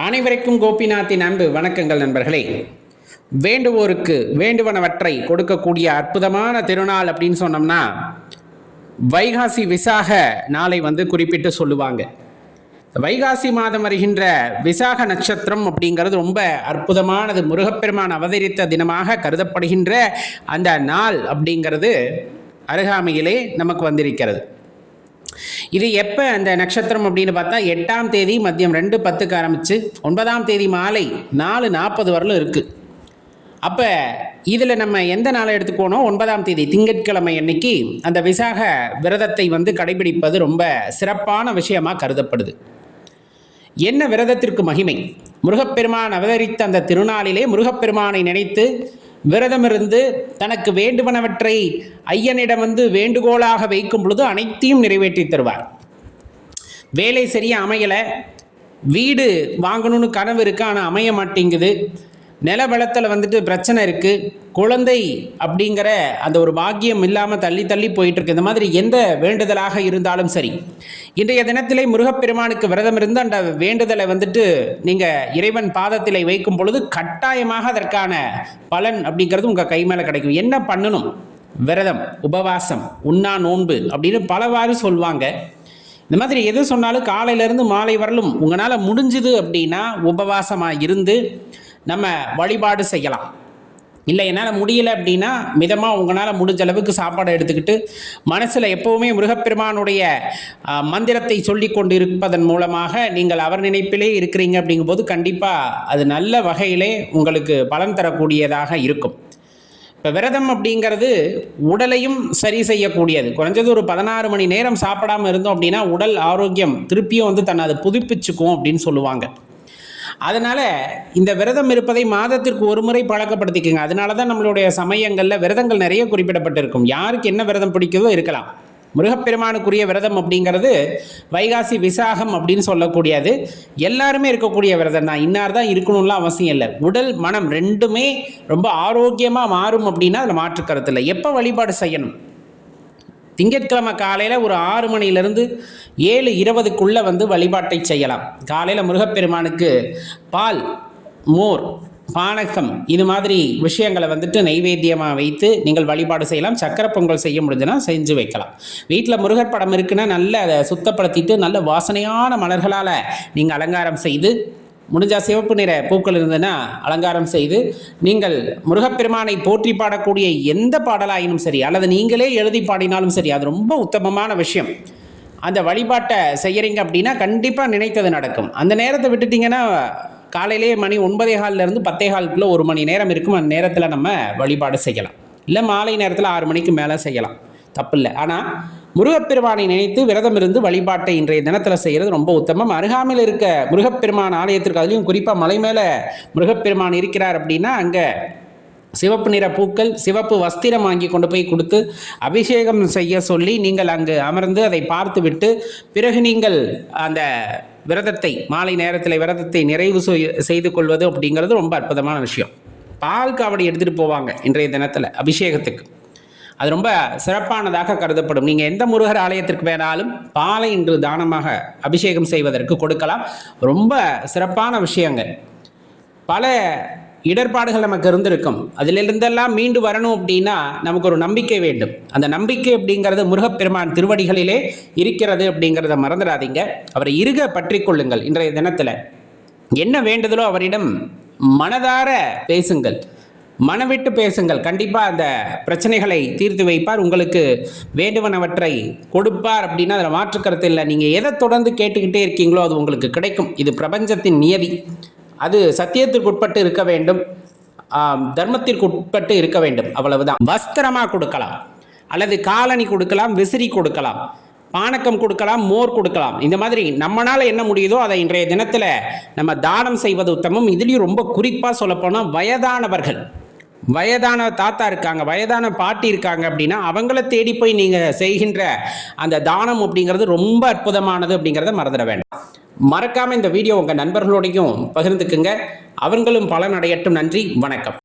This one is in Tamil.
அனைவருக்கும் கோபிநாத்தின் அன்பு வணக்கங்கள் நண்பர்களே. வேண்டுவோருக்கு வேண்டுவனவற்றை கொடுக்கக்கூடிய அற்புதமான திருநாள் அப்படின்னு சொன்னோம்னா வைகாசி விசாக நாளை குறிப்பிட்டு சொல்லுவாங்க. வைகாசி மாதம் வருகின்ற விசாக நட்சத்திரம் அப்படிங்கிறது ரொம்ப அற்புதமானது. முருகப்பெருமான் அவதரித்த தினமாக கருதப்படுகின்ற அந்த நாள் அப்படிங்கிறது அருகாமையிலே நமக்கு வந்திருக்கிறது. இது எப்போ அந்த நட்சத்திரம் அப்படின்னு பார்த்தா 8ஆம் தேதி மதியம் 2:10 ஆரம்பித்து 9ஆம் தேதி மாலை 4:40 வரலும் இருக்குது. அப்போ இதில் நம்ம எந்த நாளை எடுத்துக்கோனோம், 9ஆம் தேதி திங்கட்கிழமை அன்னைக்கு அந்த விசாக விரதத்தை கடைபிடிப்பது ரொம்ப சிறப்பான விஷயமாக கருதப்படுது. என்ன விரதத்திற்கு மகிமை? முருகப்பெருமான் அவதரித்த அந்த திருநாளிலே முருகப்பெருமானை நினைத்து விரதமிருந்து தனக்கு வேண்டுவனவற்றை ஐயனிடம் வேண்டுகோளாக வைக்கும் பொழுது அனைத்தையும் நிறைவேற்றி தருவார். வேலை சரியாக அமையலை, வீடு வாங்கணும்னு கனவு இருக்குது ஆனால் அமைய மாட்டேங்குது, நில வளத்தில் பிரச்சனை இருக்குது, குழந்தை அப்படிங்கிற அந்த ஒரு பாக்கியம் இல்லாமல் தள்ளி தள்ளி போயிட்டுருக்கு. இந்த மாதிரி எந்த வேண்டுதலாக இருந்தாலும் சரி, இன்றைய தினத்திலே முருகப்பெருமானுக்கு விரதம் இருந்து அந்த வேண்டுதலை நீங்கள் இறைவன் பாதத்திலே வைக்கும் பொழுது கட்டாயமாக அதற்கான பலன் அப்படிங்கிறது உங்கள் கை மேலே கிடைக்கும். என்ன பண்ணணும்? விரதம், உபவாசம், உண்ணா நோன்பு அப்படின்னு பலவாறு சொல்லுவாங்க. இந்த மாதிரி எது சொன்னாலும் காலையிலேருந்து மாலை வரலும் உங்களால் முடிஞ்சுது அப்படின்னா உபவாசமாக இருந்து நம்ம வழிபாடு செய்யலாம். இல்லை என்னால் முடியலை அப்படின்னா மிதமாக உங்களால் முடிஞ்ச அளவுக்கு சாப்பாடை எடுத்துக்கிட்டு மனசில் எப்போவுமே முருகப்பெருமானுடைய மந்திரத்தை சொல்லி கொண்டு இருப்பதன் மூலமாக நீங்கள் அவர் நினைப்பிலே இருக்கிறீங்க அப்படிங்கும்போது கண்டிப்பாக அது நல்ல வகையிலே உங்களுக்கு பலன் தரக்கூடியதாக இருக்கும். இப்போ விரதம் அப்படிங்கிறது உடலையும் சரி செய்யக்கூடியது. குறைஞ்சது ஒரு 16 மணி நேரம் சாப்பிடாமல் இருந்தோம் அப்படின்னா உடல் ஆரோக்கியம் திருப்பியும் தன்னை அதை புதுப்பிச்சுக்கும் அப்படின்னு சொல்லுவாங்க. அதனால் இந்த விரதம் இருப்பதை மாதத்திற்கு ஒரு முறை பழக்கப்படுத்திக்கோங்க. அதனால தான் நம்மளுடைய சமயங்களில் விரதங்கள் நிறைய குறிப்பிடப்பட்டிருக்கும். யாருக்கு என்ன விரதம் பிடிக்குதோ இருக்கலாம். முருகப்பெருமானுக்குரிய விரதம் அப்படிங்கிறது வைகாசி விசாகம் அப்படின்னு சொல்லக்கூடியது. எல்லாருமே இருக்கக்கூடிய விரதம் தான், இன்னார் தான் இருக்கணும்லாம் அவசியம் இல்லை. உடல் மனம் ரெண்டுமே ரொம்ப ஆரோக்கியமாக மாறும் அப்படின்னா அதில் மாற்று கருத்து இல்லை. எப்போ வழிபாடு செய்யணும்? திங்கட்கிழமை காலையில் ஒரு 6 மணிலேருந்து 7:20க்குள்ளே வழிபாட்டை செய்யலாம். காலையில் முருகப்பெருமானுக்கு பால், மோர், பானகம் இது மாதிரி விஷயங்களை நைவேத்தியமாக வைத்து நீங்கள் வழிபாடு செய்யலாம். சக்கரை பொங்கல் செய்ய முடிஞ்சுன்னா செஞ்சு வைக்கலாம். வீட்டில் முருகர் படம் இருக்குன்னா நல்லா அதை சுத்தப்படுத்திட்டு நல்ல வாசனையான மலர்களால் நீங்கள் அலங்காரம் செய்து, முடிஞ்சால் சிவப்பு நிற பூக்கள் இருந்ததுன்னா அலங்காரம் செய்து நீங்கள் முருகப்பெருமானை போற்றி பாடக்கூடிய எந்த பாடலாயினும் சரி, அல்லது நீங்களே எழுதி பாடினாலும் சரி, அது ரொம்ப உத்தமமான விஷயம். அந்த வழிபாட்டை செய்கிறீங்க அப்படின்னா கண்டிப்பாக நினைத்தது நடக்கும். அந்த நேரத்தை விட்டுட்டிங்கன்னா காலையிலேயே மணி 9:15 10:15 1 மணி நேரம் இருக்கும். அந்த நேரத்தில் நம்ம வழிபாடு செய்யலாம். இல்லை மாலை நேரத்தில் 6 மணிக்கு மேலே செய்யலாம், தப்பு இல்லை. ஆனால் முருகப்பெருமானை நினைத்து விரதம் இருந்து வழிபாட்டை இன்றைய தினத்தில் செய்கிறது ரொம்ப உத்தமம். அருகாமையில் இருக்க முருகப்பெருமான் ஆலயத்திற்கு, அதுலேயும் குறிப்பாக மலை மேலே முருகப்பெருமான் இருக்கிறார் அப்படின்னா அங்கே சிவப்பு நிற பூக்கள், சிவப்பு வஸ்திரம் வாங்கி கொண்டு போய் கொடுத்து அபிஷேகம் செய்ய சொல்லி நீங்கள் அங்கு அமர்ந்து அதை பார்த்து விட்டு பிறகு நீங்கள் அந்த விரதத்தை மாலை நேரத்தில் விரதத்தை நிறைவு செய்து கொள்வது அப்படிங்கிறது ரொம்ப அற்புதமான விஷயம். பால் காவடி எடுத்துகிட்டு போவாங்க இன்றைய தினத்தில் அபிஷேகத்துக்கு. அது ரொம்ப சிறப்பானதாக கருதப்படும். நீங்கள் எந்த முருகர் ஆலயத்திற்கு வேணாலும் பாலை இன்று தானமாக அபிஷேகம் செய்வதற்கு கொடுக்கலாம். ரொம்ப சிறப்பான விஷயங்கள். பல இடர்பாடுகள் நமக்கு இருந்திருக்கும். அதிலிருந்தெல்லாம் மீண்டு வரணும் அப்படின்னா நமக்கு ஒரு நம்பிக்கை வேண்டும். அந்த நம்பிக்கை அப்படிங்கிறது முருகப்பெருமான் திருவடிகளிலே இருக்கிறது அப்படிங்கிறத மறந்துடாதீங்க. அவரை இறுக பற்றி கொள்ளுங்கள். இன்றைய தினத்தில் என்ன வேண்டுதலோ அவரிடம் மனதார பேசுங்கள், மனவிட்டு பேசுங்கள். கண்டிப்பாக அந்த பிரச்சனைகளை தீர்த்து வைப்பார், உங்களுக்கு வேண்டுவனவற்றை கொடுப்பார் அப்படின்னா அதில் மாற்றுக்கருத்து இல்லை. நீங்கள் எதை தொடர்ந்து கேட்டுக்கிட்டே இருக்கீங்களோ அது உங்களுக்கு கிடைக்கும். இது பிரபஞ்சத்தின் நியதி. அது சத்தியத்திற்கு உட்பட்டு இருக்க வேண்டும், தர்மத்திற்கு உட்பட்டு இருக்க வேண்டும், அவ்வளவுதான். வஸ்திரமாக கொடுக்கலாம், அல்லது காலணி கொடுக்கலாம், விசிறி கொடுக்கலாம், பானக்கம் கொடுக்கலாம், மோர் கொடுக்கலாம். இந்த மாதிரி நம்மளால் என்ன முடியுதோ அதை இன்றைய தினத்தில் நம்ம தானம் செய்வது உத்தமம். இதுலேயும் ரொம்ப குறிப்பாக சொல்லப்போனால் வயதான தாத்தா இருக்காங்க, வயதான பாட்டி இருக்காங்க அப்படின்னா அவங்கள தேடி போய் நீங்கள் செய்கின்ற அந்த தானம் அப்படிங்கிறது ரொம்ப அற்புதமானது அப்படிங்கிறத மறந்துட வேண்டாம். மறக்காமல் இந்த வீடியோ உங்கள் நண்பர்களோடையும் பகிர்ந்துக்குங்க. அவர்களும் பலன் அடையட்டும். நன்றி, வணக்கம்.